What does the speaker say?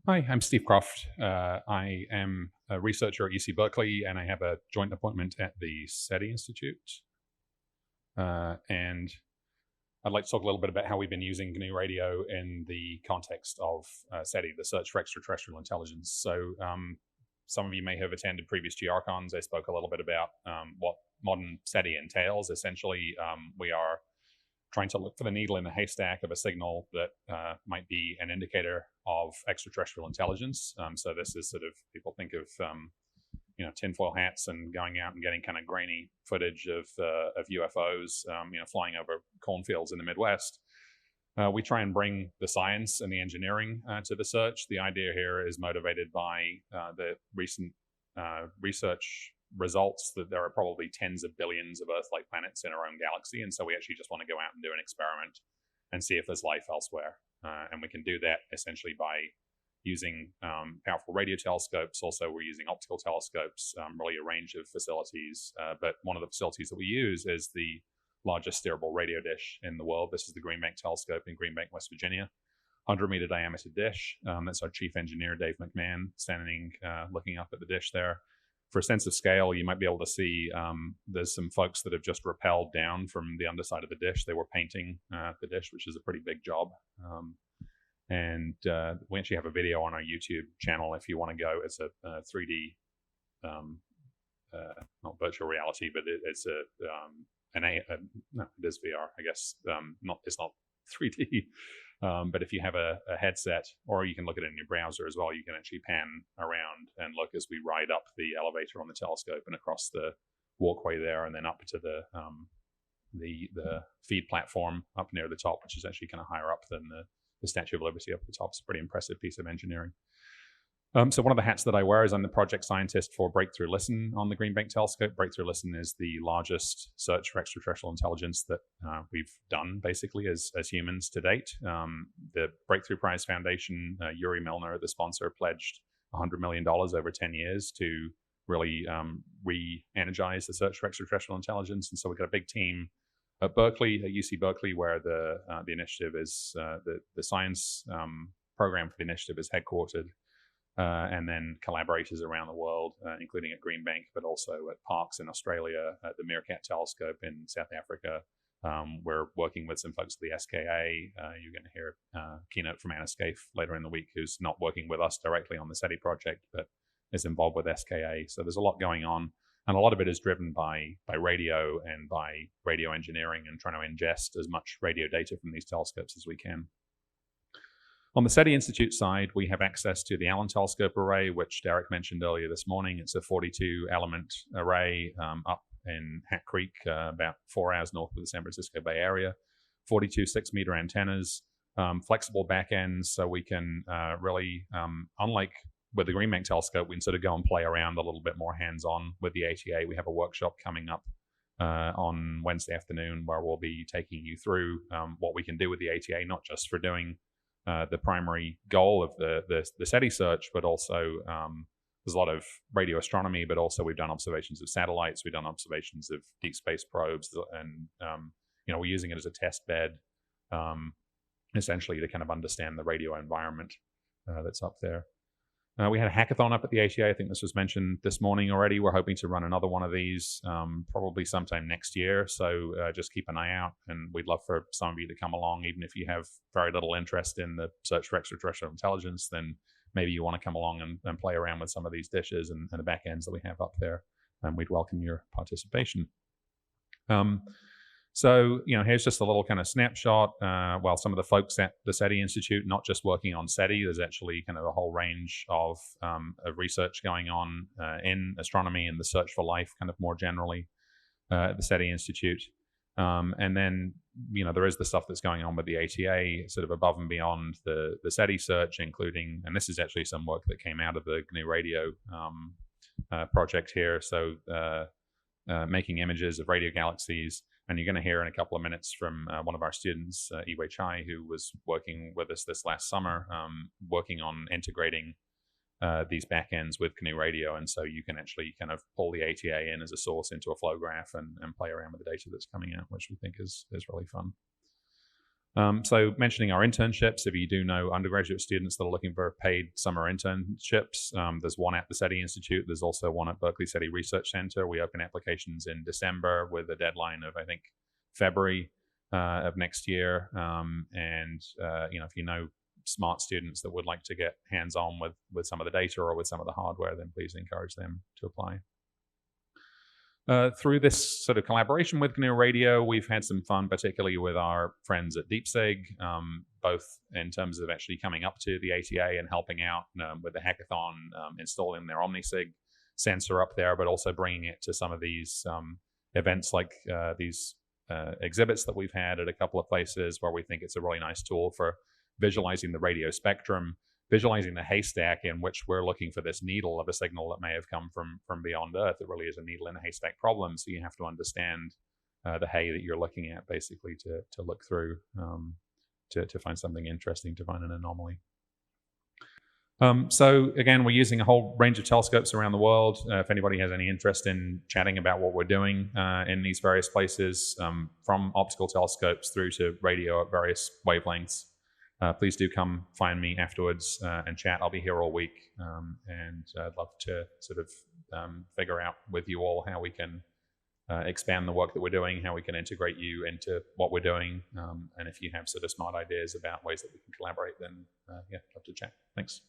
Hi, I'm Steve Croft. I am a researcher at UC Berkeley, and I have a joint appointment at the SETI Institute. And I'd like to talk a little bit about how we've been using GNU Radio in the context of SETI, the Search for Extraterrestrial Intelligence. So some of you may have attended previous GRCons. I spoke a little bit about what modern SETI entails. Essentially, we are trying to look for the needle in the haystack of a signal that might be an indicator of extraterrestrial intelligence. So this is sort of, people think of tinfoil hats and going out and getting kind of grainy footage of UFOs, flying over cornfields in the Midwest. We try and bring the science and the engineering to the search. The idea here is motivated by the recent research results that there are probably tens of billions of Earth-like planets in our own galaxy, and so we actually just want to go out and do an experiment and see if there's life elsewhere. And we can do that essentially by using powerful radio telescopes. Also, we're using optical telescopes, really a range of facilities. But one of the facilities that we use is the largest steerable radio dish in the world. This is the Green Bank Telescope in Green Bank, West Virginia. 100-meter diameter dish. That's our chief engineer, Dave McMahon, standing looking up at the dish there. For a sense of scale, you might be able to see there's some folks that have just rappelled down from the underside of the dish. They were painting the dish, which is a pretty big job. And we actually have a video on our YouTube channel if you want to go. It's a 3D, not virtual reality, but it's no, it is VR, I guess. It's not 3D. But if you have a headset, or you can look at it in your browser as well, you can actually pan around and look as we ride up the elevator on the telescope and across the walkway there, and then up to the feed platform up near the top, which is actually kind of higher up than the Statue of Liberty up at the top. It's a pretty impressive piece of engineering. So one of the hats that I wear is I'm the project scientist for Breakthrough Listen on the Green Bank Telescope. Breakthrough Listen is the largest search for extraterrestrial intelligence that we've done, basically, as humans to date. The Breakthrough Prize Foundation, Yuri Milner, the sponsor, pledged $100 million over 10 years to really re-energize the search for extraterrestrial intelligence. And so we've got a big team at Berkeley, at UC Berkeley, where the initiative is, the science program for the initiative is headquartered. And then collaborators around the world, including at Green Bank, but also at Parkes in Australia, at the Meerkat Telescope in South Africa. We're working with some folks at the SKA. You're going to hear a keynote from Anna Scaife later in the week, who's not working with us directly on the SETI project, but is involved with SKA. So there's a lot going on. And a lot of it is driven by radio and by radio engineering and trying to ingest as much radio data from these telescopes as we can. On the SETI Institute side, we have access to the Allen Telescope array, which Derek mentioned earlier this morning. It's a 42-element array up in Hat Creek, about 4 hours north of the San Francisco Bay Area. 42 6-meter antennas, flexible back ends, so we can really, unlike with the Green Bank Telescope, we can sort of go and play around a little bit more hands-on with the ATA. We have a workshop coming up on Wednesday afternoon where we'll be taking you through what we can do with the ATA, not just for doing the primary goal of the SETI search, but also there's a lot of radio astronomy, but also we've done observations of satellites, we've done observations of deep space probes, and we're using it as a test bed, essentially to kind of understand the radio environment that's up there. We had a hackathon up at the ATA. I think this was mentioned this morning already. We're hoping to run another one of these probably sometime next year. So just keep an eye out, and we'd love for some of you to come along. Even if you have very little interest in the search for extraterrestrial intelligence, then maybe you want to come along and play around with some of these dishes and the back ends that we have up there. And we'd welcome your participation. So, here's just a little kind of snapshot. While some of the folks at the SETI Institute, not just working on SETI, there's actually kind of a whole range of research going on in astronomy and the search for life kind of more generally at the SETI Institute. And then, there is the stuff that's going on with the ATA sort of above and beyond the SETI search, including, and this is actually some work that came out of the GNU Radio project here. So making images of radio galaxies. And you're going to hear in a couple of minutes from one of our students, Iwei Chai, who was working with us this last summer, working on integrating these backends with GNU Radio. And so you can actually kind of pull the ATA in as a source into a flow graph and play around with the data that's coming out, which we think is really fun. So mentioning our internships, if you do know undergraduate students that are looking for paid summer internships, there's one at the SETI Institute. There's also one at Berkeley SETI Research Center. We open applications in December with a deadline of, I think, February of next year. If you know smart students that would like to get hands-on with some of the data or with some of the hardware, then please encourage them to apply. Through this sort of collaboration with GNU Radio, we've had some fun, particularly with our friends at DeepSig, both in terms of actually coming up to the ATA and helping out with the hackathon, installing their OmniSig sensor up there, but also bringing it to some of these events like these exhibits that we've had at a couple of places where we think it's a really nice tool for visualizing the radio spectrum, visualizing the haystack in which we're looking for this needle of a signal that may have come from beyond Earth. It really is a needle in a haystack problem, so you have to understand the hay that you're looking at, basically, to look through to find something interesting, to find an anomaly. So again, we're using a whole range of telescopes around the world. If anybody has any interest in chatting about what we're doing in these various places, from optical telescopes through to radio at various wavelengths, please do come find me afterwards and chat. I'll be here all week, and I'd love to sort of figure out with you all how we can expand the work that we're doing, how we can integrate you into what we're doing, and if you have sort of smart ideas about ways that we can collaborate, then yeah, I'd love to chat. Thanks.